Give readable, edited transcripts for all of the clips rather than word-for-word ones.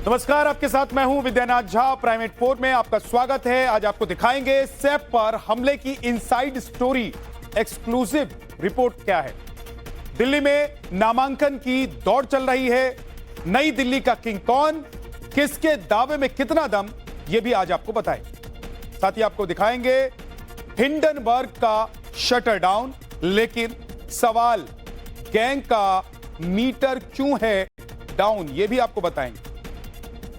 नमस्कार, आपके साथ मैं हूं विद्यानाथ झा। प्राइवेट 4 में आपका स्वागत है। आज आपको दिखाएंगे सैफ पर हमले की इनसाइड स्टोरी, एक्सक्लूसिव रिपोर्ट क्या है। दिल्ली में नामांकन की दौड़ चल रही है। नई दिल्ली का किंग कौन, किसके दावे में कितना दम, यह भी आज आपको बताएंगे। साथ ही आपको दिखाएंगे हिंडनबर्ग का शटर डाउन। लेकिन सवाल, गैंग का मीटर क्यों है डाउन, यह भी आपको बताएंगे।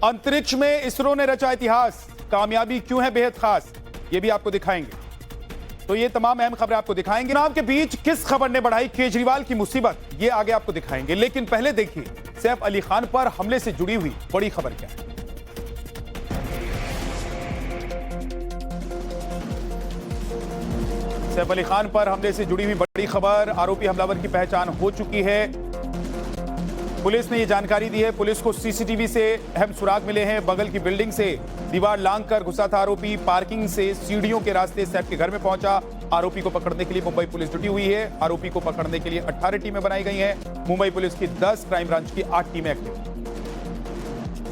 अंतरिक्ष में इसरो ने रचा इतिहास, कामयाबी क्यों है बेहद खास, यह भी आपको दिखाएंगे। तो ये तमाम अहम खबरें आपको दिखाएंगे। चुनाव के बीच किस खबर ने बढ़ाई केजरीवाल की मुसीबत, ये आगे आपको दिखाएंगे। लेकिन पहले देखिए सैफ अली खान पर हमले से जुड़ी हुई बड़ी खबर क्या है। सैफ अली खान पर हमले से जुड़ी हुई बड़ी खबर। आरोपी हमलावर की पहचान हो चुकी है। पुलिस ने यह जानकारी दी है। पुलिस को सीसीटीवी से अहम सुराग मिले हैं। बगल की बिल्डिंग से दीवार लांघकर घुसा था आरोपी। पार्किंग से सीढ़ियों के रास्ते सैफ के घर में पहुंचा। आरोपी को पकड़ने के लिए मुंबई पुलिस जुटी हुई है। आरोपी को पकड़ने के लिए 18 टीमें बनाई गई हैं। मुंबई पुलिस की 10, क्राइम ब्रांच की 8 टीमें एक्टिव।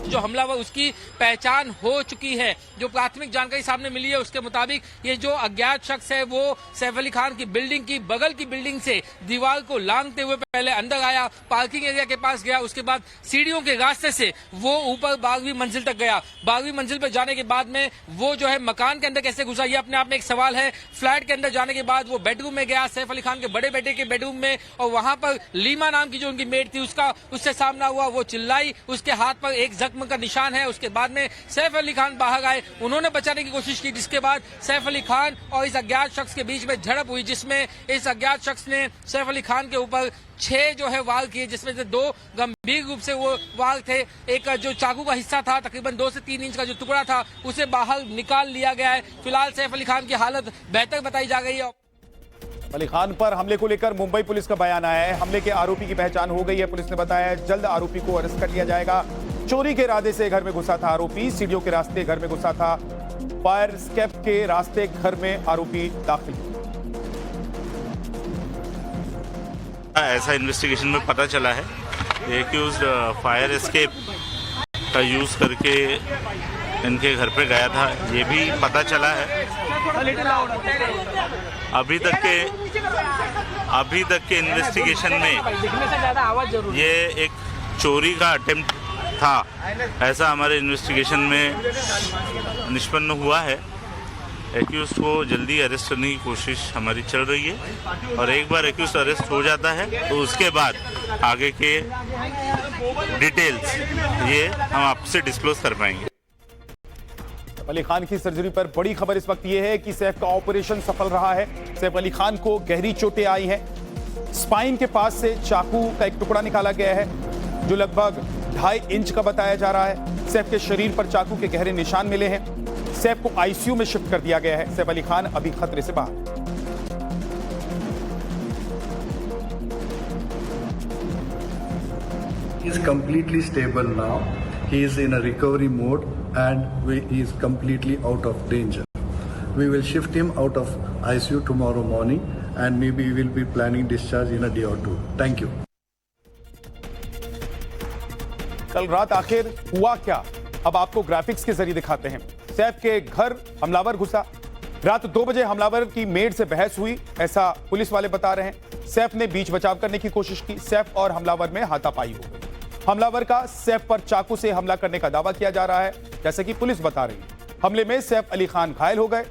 जो हमलावर उसकी पहचान हो चुकी है। जो प्राथमिक जानकारी सामने मिली है उसके मुताबिक ये जो अज्ञात शख्स है वो सैफ अली खान की बिल्डिंग की बगल की बिल्डिंग से दीवार को लांघते हुए पहले अंदर आया, पार्किंग एरिया के पास गया, उसके बाद सीढ़ियों के रास्ते से वो ऊपर 12वीं मंजिल तक गया। 12वीं मंजिल पर जाने के बाद में वो जो है मकान के अंदर कैसे घुसा, ये अपने आप में एक सवाल है। फ्लैट के अंदर जाने के बाद वो बेडरूम में गया, सैफ अली खान के बड़े बेटे के बेडरूम में, और वहां पर लीमा नाम की जो उनकी मेड थी उससे सामना हुआ। वो चिल्लाई, उसके हाथ पर एक जख्म का निशान है। उसके बाद में सैफ अली खान बाहर आए, उन्होंने बचाने की कोशिश की, जिसके बाद सैफ अली खान और इस अज्ञात शख्स के बीच में झड़प हुई, जिसमें इस अज्ञात शख्स ने सैफ अली खान के ऊपर 6 जो है वार किए, जिसमें से 2 गंभीर रूप से वो वार थे। एक जो चाकू का हिस्सा था, तकरीबन 2 से 3 इंच का जो टुकड़ा था, उसे बाहर निकाल लिया गया है। फिलहाल सैफ अली खान की हालत बेहतर बताई जा रही है। अली खान पर हमले को लेकर मुंबई पुलिस का बयान आया है। हमले के आरोपी की पहचान हो गई है। पुलिस ने बताया है जल्द आरोपी को अरेस्ट कर लिया जाएगा। चोरी के इरादे से घर में घुसा था आरोपी। सीढ़ियों के रास्ते घर में घुसा था। फायर एस्केप के रास्ते घर में आरोपी दाखिल हुआ। ऐसा इन्वेस्टिगेशन में पता चला है एक्यूज्ड फायर एस्केप का यूज करके इनके घर पे गया था, ये भी पता चला है। अभी तक के इन्वेस्टिगेशन में ये एक चोरी का अटेम्प्ट था, ऐसा हमारे इन्वेस्टिगेशन में निष्पन्न हुआ है। एक्यूज को जल्दी अरेस्ट करने की कोशिश हमारी चल रही है, और एक बार एक्यूज अरेस्ट हो जाता है तो उसके बाद आगे के डिटेल्स ये हम आपसे डिस्क्लोज कर पाएंगे। अली खान की सर्जरी पर बड़ी खबर इस वक्त यह है कि सैफ का ऑपरेशन सफल रहा है। सैफ अली खान को गहरी चोटें आई हैं। स्पाइन के पास से चाकू का एक टुकड़ा निकाला गया है, जो लगभग 2.5 इंच का बताया जा रहा है। सैफ के शरीर पर चाकू के गहरे निशान मिले हैं। सैफ को आईसीयू में शिफ्ट कर दिया गया है। सैफ अली खान अभी खतरे से बाहर। He is completely stable now. He is in a recovery mode and he is completely out of danger. We will shift him out of ICU tomorrow morning and maybe we will be planning discharge in a day or two. Thank you. कल रात आखिर हुआ क्या, अब आपको graphics के जरिए दिखाते हैं। सैफ के घर हमलावर घुसा। रात 2 बजे हमलावर की मेड से बहस हुई, ऐसा पुलिस वाले बता रहे हैं। सैफ ने बीच बचाव करने की कोशिश की। सैफ और हमलावर में हाथापाई हो गई। हमलावर का सैफ पर चाकू से हमला करने का दावा किया जा रहा है, जैसे कि पुलिस बता रही है। हमले में सैफ अली खान घायल हो गए।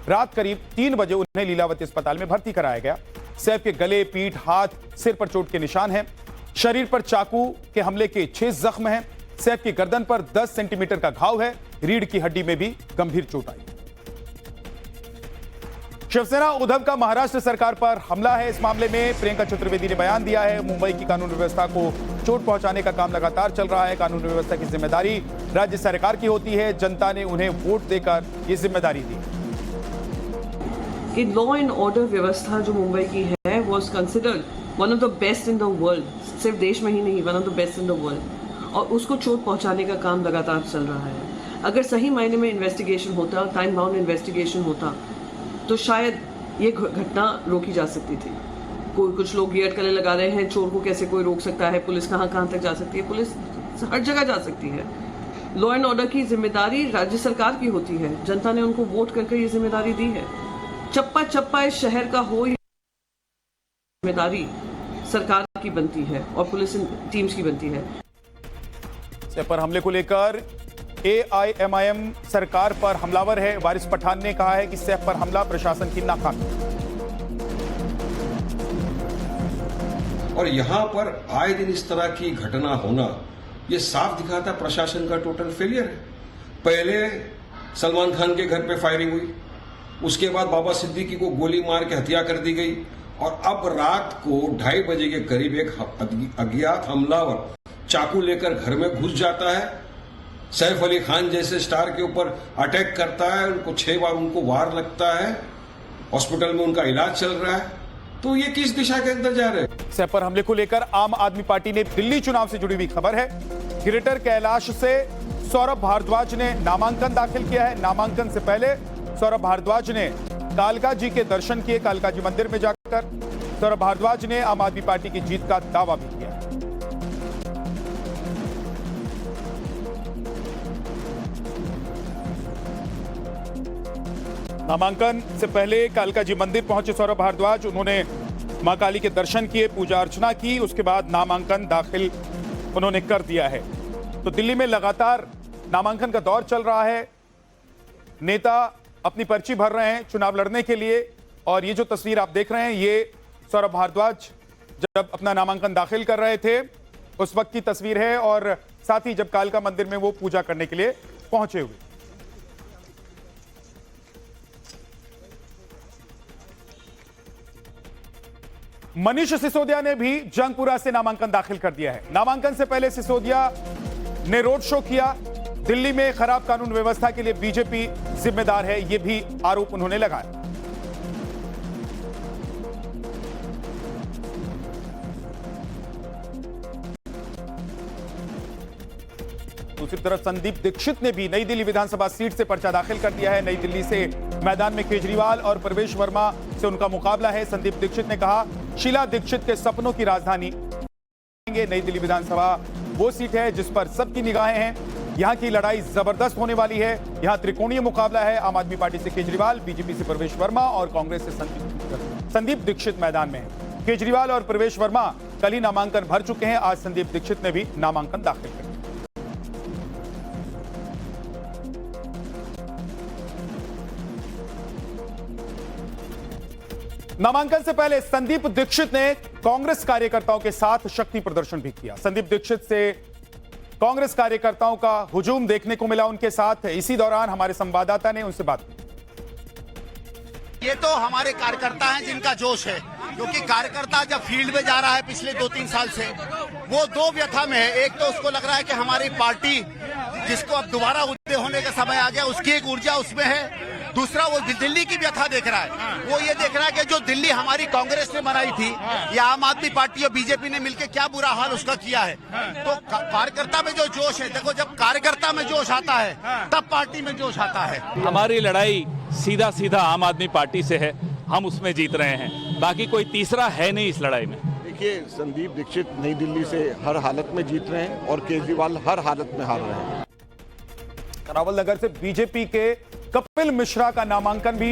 रात करीब 3 बजे उन्हें लीलावती अस्पताल में भर्ती कराया गया। सैफ के गले, पीठ, हाथ, सिर पर चोट के निशान हैं। शरीर पर चाकू के हमले के 6 जख्म हैं। सैफ की गर्दन पर 10 सेंटीमीटर का घाव है। रीढ़ की हड्डी में भी गंभीर चोट आई। शिवसेना उद्धव का महाराष्ट्र सरकार पर हमला है। इस मामले में प्रियंका चतुर्वेदी ने बयान दिया है। मुंबई की कानून व्यवस्था को चोट पहुंचाने का काम लगातार चल रहा है। कानून व्यवस्था की जिम्मेदारी राज्य सरकार की होती है। जनता ने उन्हें वोट देकर ये जिम्मेदारी दी। कि लॉ एंड ऑर्डर व्यवस्था जो मुंबई की है was considered one of the best in the world, सिर्फ देश में ही नहीं, one of the best in the world, और उसको चोट पहुंचाने का काम लगातार चल रहा है। अगर सही मायने में इन्वेस्टिगेशन होता, टाइम बाउंड इन्वेस्टिगेशन होता, तो शायद ये घटना रोकी जा सकती थी। कुछ लोग गियर कले लगा रहे हैं, चोर को कैसे कोई रोक सकता है, पुलिस कहाँ तक जा सकती है, पुलिस हर जगह जा सकती है, लॉ एंड ऑर्डर की जिम्मेदारी राज्य सरकार की होती है। जनता ने उनको वोट करके ये जिम्मेदारी दी है। चप्पा चप्पा इस शहर का हो, जिम्मेदारी सरकार की बनती है और पुलिस टीम्स की बनती है। सैफ पर हमले को लेकर AIMIM सरकार पर हमलावर है। वारिस पठान ने कहा है कि सैफ पर हमला प्रशासन की नाकामी। और यहां पर आए दिन इस तरह की घटना होना ये साफ दिखाता प्रशासन का टोटल फेलियर है। पहले सलमान खान के घर पे फायरिंग हुई, उसके बाद बाबा सिद्दीकी को गोली मार के हत्या कर दी गई, और अब रात को 2:30 बजे के करीब एक अज्ञात हमलावर चाकू लेकर घर में घुस जाता है, सैफ अली खान जैसे स्टार के ऊपर अटैक करता है, उनको 6 बार उनको वार लगता है, हॉस्पिटल में उनका इलाज चल रहा है। तो ये किस दिशा के अंदर जा रहे हैं? सैफ पर हमले को लेकर आम आदमी पार्टी ने दिल्ली चुनाव से जुड़ी हुई खबर है। ग्रेटर कैलाश से सौरभ भारद्वाज ने नामांकन दाखिल किया है। नामांकन से पहले सौरभ भारद्वाज ने कालका जी के दर्शन किए। कालका जी मंदिर में जाकर सौरभ भारद्वाज ने आम आदमी पार्टी की जीत का दावा भी किया। नामांकन से पहले कालका जी मंदिर पहुंचे सौरभ भारद्वाज। उन्होंने मां काली के दर्शन किए, पूजा अर्चना की, उसके बाद नामांकन दाखिल उन्होंने कर दिया है। तो दिल्ली में लगातार नामांकन का दौर चल रहा है। नेता अपनी पर्ची भर रहे हैं चुनाव लड़ने के लिए, और ये जो तस्वीर आप देख रहे हैं ये सौरभ भारद्वाज जब अपना नामांकन दाखिल कर रहे थे उस वक्त की तस्वीर है, और साथ ही जब कालका मंदिर में वो पूजा करने के लिए पहुंचे हुए। मनीष सिसोदिया ने भी जंगपुरा से नामांकन दाखिल कर दिया है। नामांकन से पहले सिसोदिया ने रोड शो किया। दिल्ली में खराब कानून व्यवस्था के लिए बीजेपी जिम्मेदार है, यह भी आरोप उन्होंने लगाया। दूसरी तरफ संदीप दीक्षित ने भी नई दिल्ली विधानसभा सीट से पर्चा दाखिल कर दिया है। नई दिल्ली से मैदान में केजरीवाल और प्रवेश वर्मा से उनका मुकाबला है। संदीप दीक्षित ने कहा, शीला दीक्षित के सपनों की राजधानी। नई दिल्ली विधानसभा वो सीट है जिस पर सबकी निगाहें हैं। यहां की लड़ाई जबरदस्त होने वाली है। यहां त्रिकोणीय मुकाबला है। आम आदमी पार्टी से केजरीवाल, बीजेपी से प्रवेश वर्मा और कांग्रेस से संदीप दीक्षित मैदान में है। केजरीवाल और प्रवेश वर्मा कल ही नामांकन भर चुके हैं। आज संदीप दीक्षित ने भी नामांकन दाखिल किया। नामांकन से पहले संदीप दीक्षित ने कांग्रेस कार्यकर्ताओं के साथ शक्ति प्रदर्शन भी किया। संदीप दीक्षित से कांग्रेस कार्यकर्ताओं का हुजूम देखने को मिला उनके साथ। इसी दौरान हमारे संवाददाता ने उनसे बात की। ये तो हमारे कार्यकर्ता हैं जिनका जोश है, क्योंकि कार्यकर्ता जब फील्ड में जा रहा है पिछले 2-3 साल से, वो दो व्यथा में है। एक तो उसको लग रहा है कि हमारी पार्टी जिसको अब दोबारा उदय होने का समय आ गया, उसकी एक ऊर्जा उसमें है। दूसरा वो दिल्ली की व्यथा देख रहा है। वो ये देख रहा है कि जो दिल्ली हमारी कांग्रेस ने बनाई थी या आम आदमी पार्टी और बीजेपी ने मिलकर क्या बुरा हाल उसका किया है। तो कार्यकर्ता में जो जोश है, देखो जब कार्यकर्ता में जोश आता है तब पार्टी में जोश आता है। हमारी लड़ाई सीधा सीधा आम आदमी पार्टी से है, हम उसमें जीत रहे हैं, बाकी कोई तीसरा है नहीं इस लड़ाई में। देखिए, संदीप दीक्षित नई दिल्ली से हर हालत में जीत रहे हैं और केजरीवाल हर हालत में हार रहे हैं। करावल नगर से बीजेपी के कपिल मिश्रा का नामांकन भी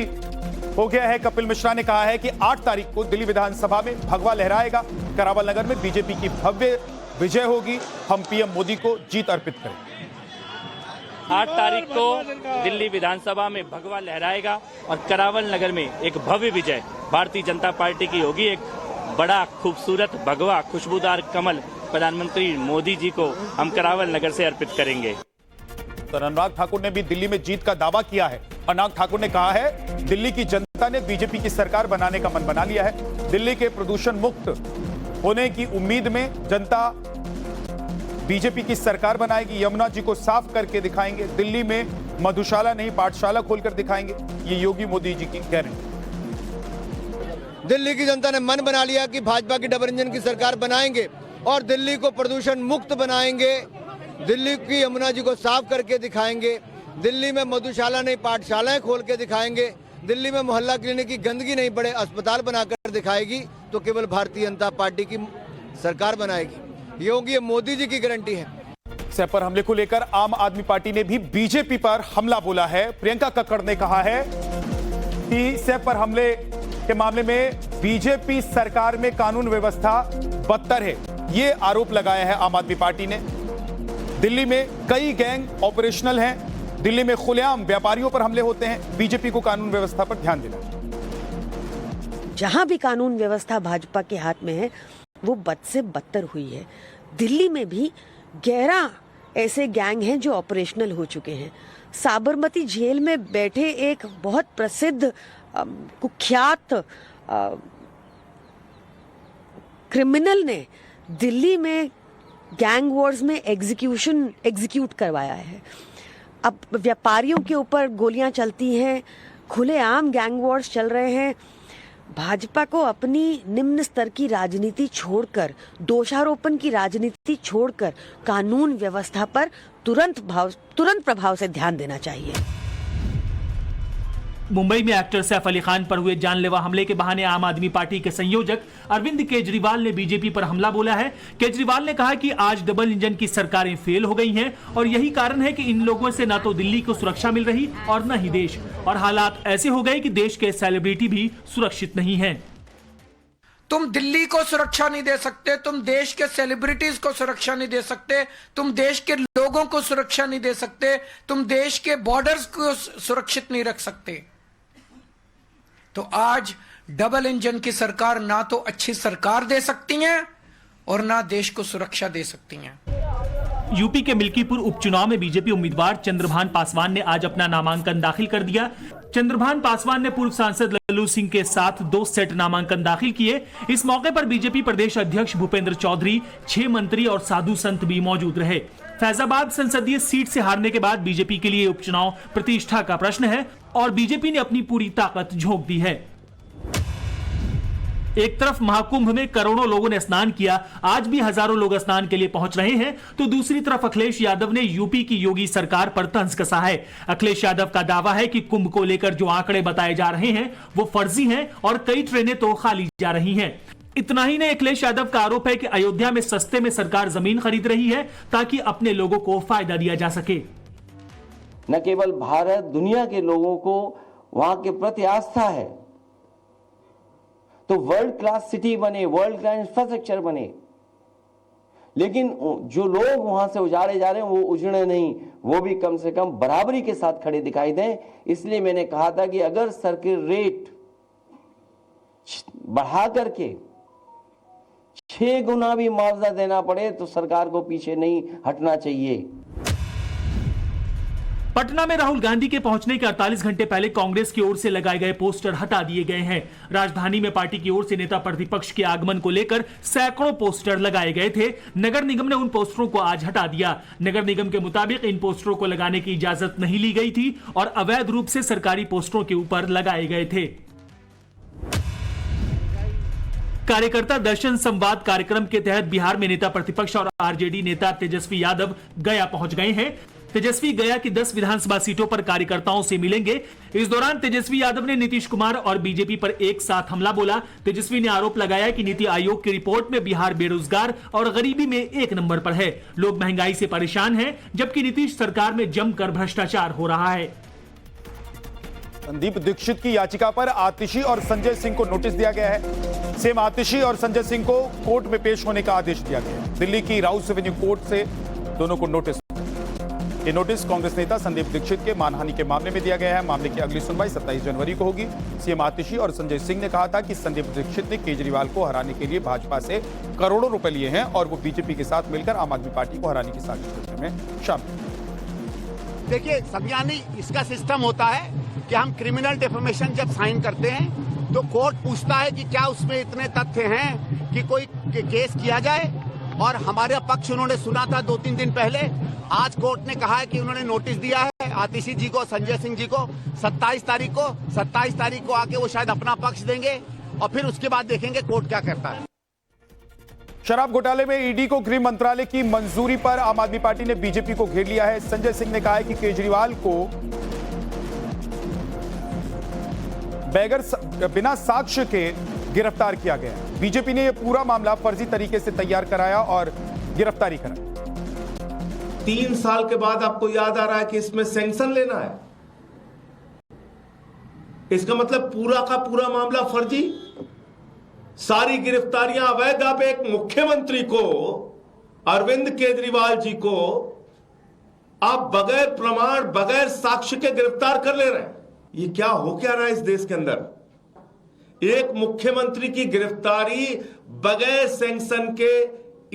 हो गया है। कपिल मिश्रा ने कहा है कि 8 तारीख को दिल्ली विधानसभा में भगवा लहराएगा। करावल नगर में बीजेपी की भव्य विजय होगी। हम पीएम मोदी को जीत अर्पित करेंगे। 8 तारीख को दिल्ली विधानसभा में भगवा लहराएगा और करावल नगर में एक भव्य विजय भारतीय जनता पार्टी की होगी। एक बड़ा खूबसूरत भगवा खुशबूदार कमल प्रधानमंत्री मोदी जी को हम करावल नगर से अर्पित करेंगे। अनुराग ठाकुर ने भी दिल्ली में जीत का दावा किया है। अनुराग ठाकुर ने कहा है, दिल्ली की जनता ने बीजेपी की सरकार बनाने का मन बना लिया है। दिल्ली के प्रदूषण मुक्त होने की उम्मीद में जनता बीजेपी की सरकार बनाएगी। यमुना जी को साफ करके दिखाएंगे। दिल्ली में मधुशाला नहीं पाठशाला खोलकर दिखाएंगे। ये योगी मोदी जी की गारंटी। दिल्ली की जनता ने मन बना लिया कि भाजपा की डबल इंजन की सरकार बनाएंगे और दिल्ली को प्रदूषण मुक्त बनाएंगे। दिल्ली की यमुना जी को साफ करके दिखाएंगे। दिल्ली में मधुशाला नहीं पाठशालाएं खोल के दिखाएंगे। दिल्ली में मोहल्ला क्लिनिक की गंदगी नहीं बड़े अस्पताल बनाकर दिखाएगी तो केवल भारतीय जनता पार्टी की सरकार बनाएगी। ये होगी, ये मोदी जी की गारंटी है। सैफ पर हमले को लेकर आम आदमी पार्टी ने भी बीजेपी पर हमला बोला है। प्रियंका कक्कड़ ने कहा है कि सैफ पर हमले के मामले में बीजेपी सरकार में कानून व्यवस्था बदतर है, ये आरोप लगाया है आम आदमी पार्टी ने। दिल्ली में कई गैंग ऑपरेशनल हैं, दिल्ली में खुलेआम व्यापारियों पर हमले होते हैं, बीजेपी को कानून व्यवस्था पर ध्यान देना चाहिए। जहां भी कानून व्यवस्था भाजपा के हाथ में है वो बद से बदतर हुई है। दिल्ली में भी 11 ऐसे गैंग हैं जो ऑपरेशनल हो चुके हैं। साबरमती जेल में बैठे एक बहुत प्रसिद्ध कुख्यात क्रिमिनल ने दिल्ली में गैंग वॉर्स में एग्जीक्यूट करवाया है। अब व्यापारियों के ऊपर गोलियां चलती हैं, खुलेआम गैंग वॉर्स चल रहे हैं। भाजपा को अपनी निम्न स्तर की राजनीति छोड़कर, दोषारोपण की राजनीति छोड़कर कानून व्यवस्था पर तुरंत प्रभाव से ध्यान देना चाहिए। मुंबई में एक्टर सैफ अली खान पर हुए जानलेवा हमले के बहाने आम आदमी पार्टी के संयोजक अरविंद केजरीवाल ने बीजेपी पर हमला बोला है। केजरीवाल ने कहा कि आज डबल इंजन की सरकारें फेल हो गई हैं और यही कारण है कि इन लोगों से ना तो दिल्ली को सुरक्षा मिल रही और न ही देश, और हालात ऐसे हो गए कि देश के सेलिब्रिटी भी सुरक्षित नहीं हैं। तुम दिल्ली को सुरक्षा नहीं दे सकते, तुम देश के सेलिब्रिटीज को सुरक्षा नहीं दे सकते, तुम देश के लोगों को सुरक्षा नहीं दे सकते, तुम देश के बॉर्डर्स को सुरक्षित नहीं रख सकते। तो आज डबल इंजन की सरकार ना तो अच्छी सरकार दे सकती हैं और ना देश को सुरक्षा दे सकती हैं। यूपी के मिल्कीपुर उपचुनाव में बीजेपी उम्मीदवार चंद्रभान पासवान ने आज अपना नामांकन दाखिल कर दिया। चंद्रभान पासवान ने पूर्व सांसद लल्लू सिंह के साथ 2 सेट नामांकन दाखिल किए। इस मौके पर बीजेपी प्रदेश अध्यक्ष भूपेंद्र चौधरी, 6 मंत्री और साधु संत भी मौजूद रहे। फैजाबाद संसदीय सीट से हारने के बाद बीजेपी के लिए उपचुनाव प्रतिष्ठा का प्रश्न है और बीजेपी ने अपनी पूरी ताकत झोंक दी है। एक तरफ महाकुंभ में करोड़ों लोगों ने स्नान किया, आज भी हजारों लोग स्नान के लिए पहुंच रहे हैं, तो दूसरी तरफ अखिलेश यादव ने यूपी की योगी सरकार पर तंज कसा है। अखिलेश यादव का दावा है कि कुंभ को लेकर जो आंकड़े बताए जा रहे हैं वो फर्जी हैं और कई ट्रेनें तो खाली जा रही हैं। इतना ही नहीं, अखिलेश यादव का आरोप है कि अयोध्या में सस्ते में सरकार जमीन खरीद रही है ताकि अपने लोगों को फायदा दिया जा सके। न केवल भारत, दुनिया के लोगों को वहां के प्रति आस्था है, तो वर्ल्ड क्लास सिटी बने, वर्ल्ड क्लास इंफ्रास्ट्रक्चर बने, लेकिन जो लोग वहां से उजाड़े जा रहे हैं वो उजड़े नहीं, वो भी कम से कम बराबरी के साथ खड़े दिखाई दें। इसलिए मैंने कहा था कि अगर सर्किट रेट बढ़ा करके 6 गुना भी मुआवजा देना पड़े तो सरकार को पीछे नहीं हटना चाहिए। पटना में राहुल गांधी के पहुंचने के 48 घंटे पहले कांग्रेस की ओर से लगाए गए पोस्टर हटा दिए गए हैं। राजधानी में पार्टी की ओर से नेता प्रतिपक्ष के आगमन को लेकर सैकड़ों पोस्टर लगाए गए थे। नगर निगम ने उन पोस्टरों को आज हटा दिया। नगर निगम के मुताबिक इन पोस्टरों को लगाने की इजाजत नहीं ली गई थी और अवैध रूप से सरकारी पोस्टरों के ऊपर लगाए गए थे। कार्यकर्ता दर्शन संवाद कार्यक्रम के तहत बिहार में नेता प्रतिपक्ष और आरजेडी नेता तेजस्वी यादव गया पहुंच गए हैं। तेजस्वी गया की 10 विधानसभा सीटों पर कार्यकर्ताओं से मिलेंगे। इस दौरान तेजस्वी यादव ने नीतीश कुमार और बीजेपी पर एक साथ हमला बोला। तेजस्वी ने आरोप लगाया कि नीति आयोग की रिपोर्ट में बिहार बेरोजगार और गरीबी में 1 नंबर पर है। लोग महंगाई से परेशान हैं, जबकि नीतीश सरकार में जमकर भ्रष्टाचार हो रहा है। संदीप दीक्षित की याचिका पर आतिशी और संजय सिंह को नोटिस दिया गया है। सेम आतिशी और संजय सिंह को कोर्ट में पेश होने का आदेश दिया गया है। दिल्ली की राउस एवेन्यू कोर्ट से दोनों को नोटिस। ये नोटिस कांग्रेस नेता संदीप दीक्षित के मानहानि के मामले में दिया गया है। मामले की अगली सुनवाई 27 जनवरी को होगी। सीएम आतिशी और संजय सिंह ने कहा था कि संदीप दीक्षित ने केजरीवाल को हराने के लिए भाजपा से करोड़ों रुपए लिए हैं और वो बीजेपी के साथ मिलकर आम आदमी पार्टी को हराने की साजिश करने में शामिल। देखिए संज्ञानी इसका सिस्टम होता है कि हम क्रिमिनल डिफेमेशन जब साइन करते हैं तो कोर्ट पूछता है कि क्या उसमें इतने तथ्य हैं कि कोई केस किया जाए, और हमारे पक्ष उन्होंने सुना था 2-3 दिन पहले। आज कोर्ट ने कहा है कि उन्होंने नोटिस दिया है आतिशी जी को, संजय सिंह जी को 27 तारीख को आके वो शायद अपना पक्ष देंगे और फिर उसके बाद देखेंगे कोर्ट क्या करता है। शराब घोटाले में ईडी को गृह मंत्रालय की मंजूरी पर आम आदमी पार्टी ने बीजेपी को घेर लिया है। संजय सिंह ने कहा है कि केजरीवाल को बिना साक्ष्य के गिरफ्तार किया गया। बीजेपी ने यह पूरा मामला फर्जी तरीके से तैयार कराया और गिरफ्तारी कराई। 3 साल के बाद आपको याद आ रहा है कि इसमें सैंक्शन लेना है। इसका मतलब पूरा का पूरा मामला फर्जी, सारी गिरफ्तारियां अवैध। अब एक मुख्यमंत्री को, अरविंद केजरीवाल जी को आप बगैर प्रमाण, बगैर साक्ष्य के गिरफ्तार कर ले रहे हैं। ये क्या हो क्या रहा है इस देश के अंदर? एक मुख्यमंत्री की गिरफ्तारी बगैर सैंक्शन के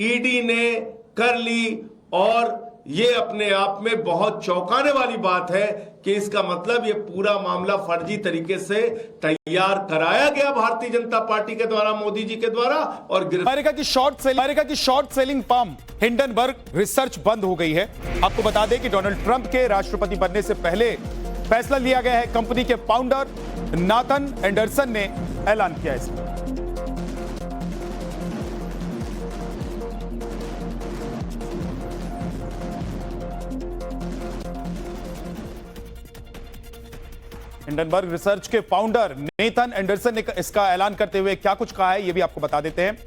ईडी ने कर ली, और ये अपने आप में बहुत चौंकाने वाली बात है कि इसका मतलब ये पूरा मामला फर्जी तरीके से तैयार कराया गया भारतीय जनता पार्टी के द्वारा, मोदी जी के द्वारा। और अमेरिका की short selling firm Hindenburg research बंद हो गई है। आपको बता दें कि डोनाल्ड ट्रंप के राष्ट्रपति बनने से पहले फैसला लिया गया है। कंपनी के फाउंडर नाथन एंडरसन ने ऐलान किया इसका। हिंडनबर्ग रिसर्च के फाउंडर नेथन एंडरसन ने इसका ऐलान करते हुए क्या कुछ कहा है, यह भी आपको बता देते हैं।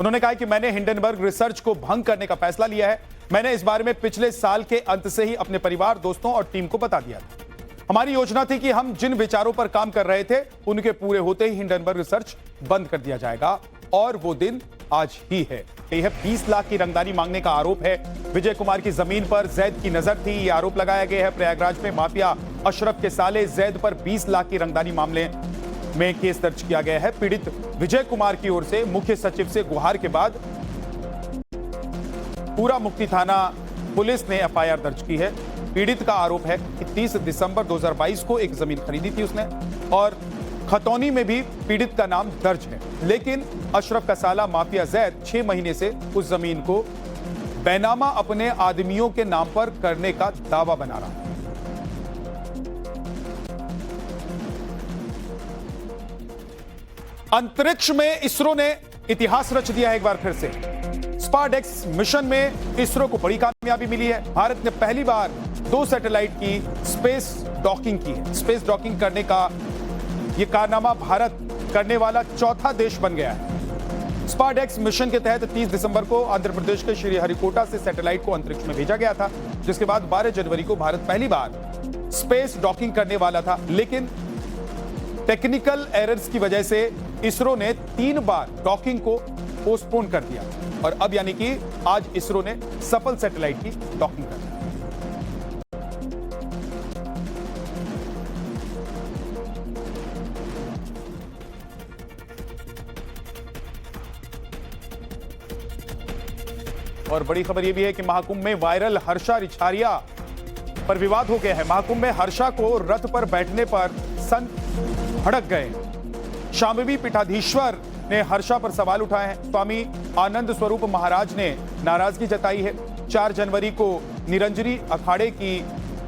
उन्होंने कहा कि मैंने हिंडनबर्ग रिसर्च को भंग करने का फैसला लिया है। मैंने इस बारे में पिछले साल के अंत से ही अपने परिवार, दोस्तों और टीम को बता दिया था। हमारी योजना थी कि हम जिन विचारों पर काम कर रहे थे उनके पूरे होते ही हिंडनबर्ग रिसर्च बंद कर दिया जाएगा, और वो दिन आज ही है। यह 20 लाख की रंगदारी मांगने का आरोप है। विजय कुमार की जमीन पर जैद की नजर थी, यह आरोप लगाया गया है। प्रयागराज में माफिया अशरफ के साले जैद पर 20 लाख की रंगदारी मामले में केस दर्ज किया गया है। पीड़ित विजय कुमार की ओर से मुख्य सचिव से गुहार के बाद पूरा मुक्ति थाना पुलिस ने एफआईआर दर्ज की है। पीड़ित का आरोप है कि 30 दिसंबर 2022 को एक जमीन खरीदी थी उसने, और खतौनी में भी पीड़ित का नाम दर्ज है। लेकिन अशरफ का साला माफिया जैद 6 महीने से उस जमीन को बैनामा अपने आदमियों के नाम पर करने का दावा बना रहा है। अंतरिक्ष में इसरो ने इतिहास रच दिया है एक बार फिर से। स्पार्डेक्स मिशन में इसरो को बड़ी कामयाबी मिली है। भारत ने पहली बार 2 सैटेलाइट की स्पेस डॉकिंग की है। स्पेस डॉकिंग करने का यह कारनामा भारत करने वाला चौथा देश बन गया है। स्पार्डेक्स मिशन के तहत 30 दिसंबर को आंध्र प्रदेश के श्रीहरिकोटा से सैटेलाइट को अंतरिक्ष में भेजा गया था, जिसके बाद 12 जनवरी को भारत पहली बार स्पेस डॉकिंग करने वाला था। लेकिन टेक्निकल एरर्स की वजह से इसरो ने 3 बार डॉकिंग को पोस्टपोन कर दिया, और अब यानी कि आज इसरो ने सफल सैटेलाइट की डॉकिंग कर दी। और बड़ी खबर यह भी है कि महाकुंभ में वायरल हर्षा रिछारिया पर विवाद हो गया है। महाकुंभ में हर्षा को रथ पर बैठने पर संत भड़क गए। शांभवी पीठाधीश्वर ने हर्षा पर सवाल उठाए हैं। स्वामी आनंद स्वरूप महाराज ने नाराजगी जताई है। 4 जनवरी को निरंजनी अखाड़े की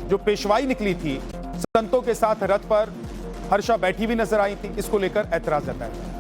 जो पेशवाई निकली थी, संतों के साथ रथ पर हर्षा बैठी हुई नजर आई थी। इसको लेकर ऐतराज जताया।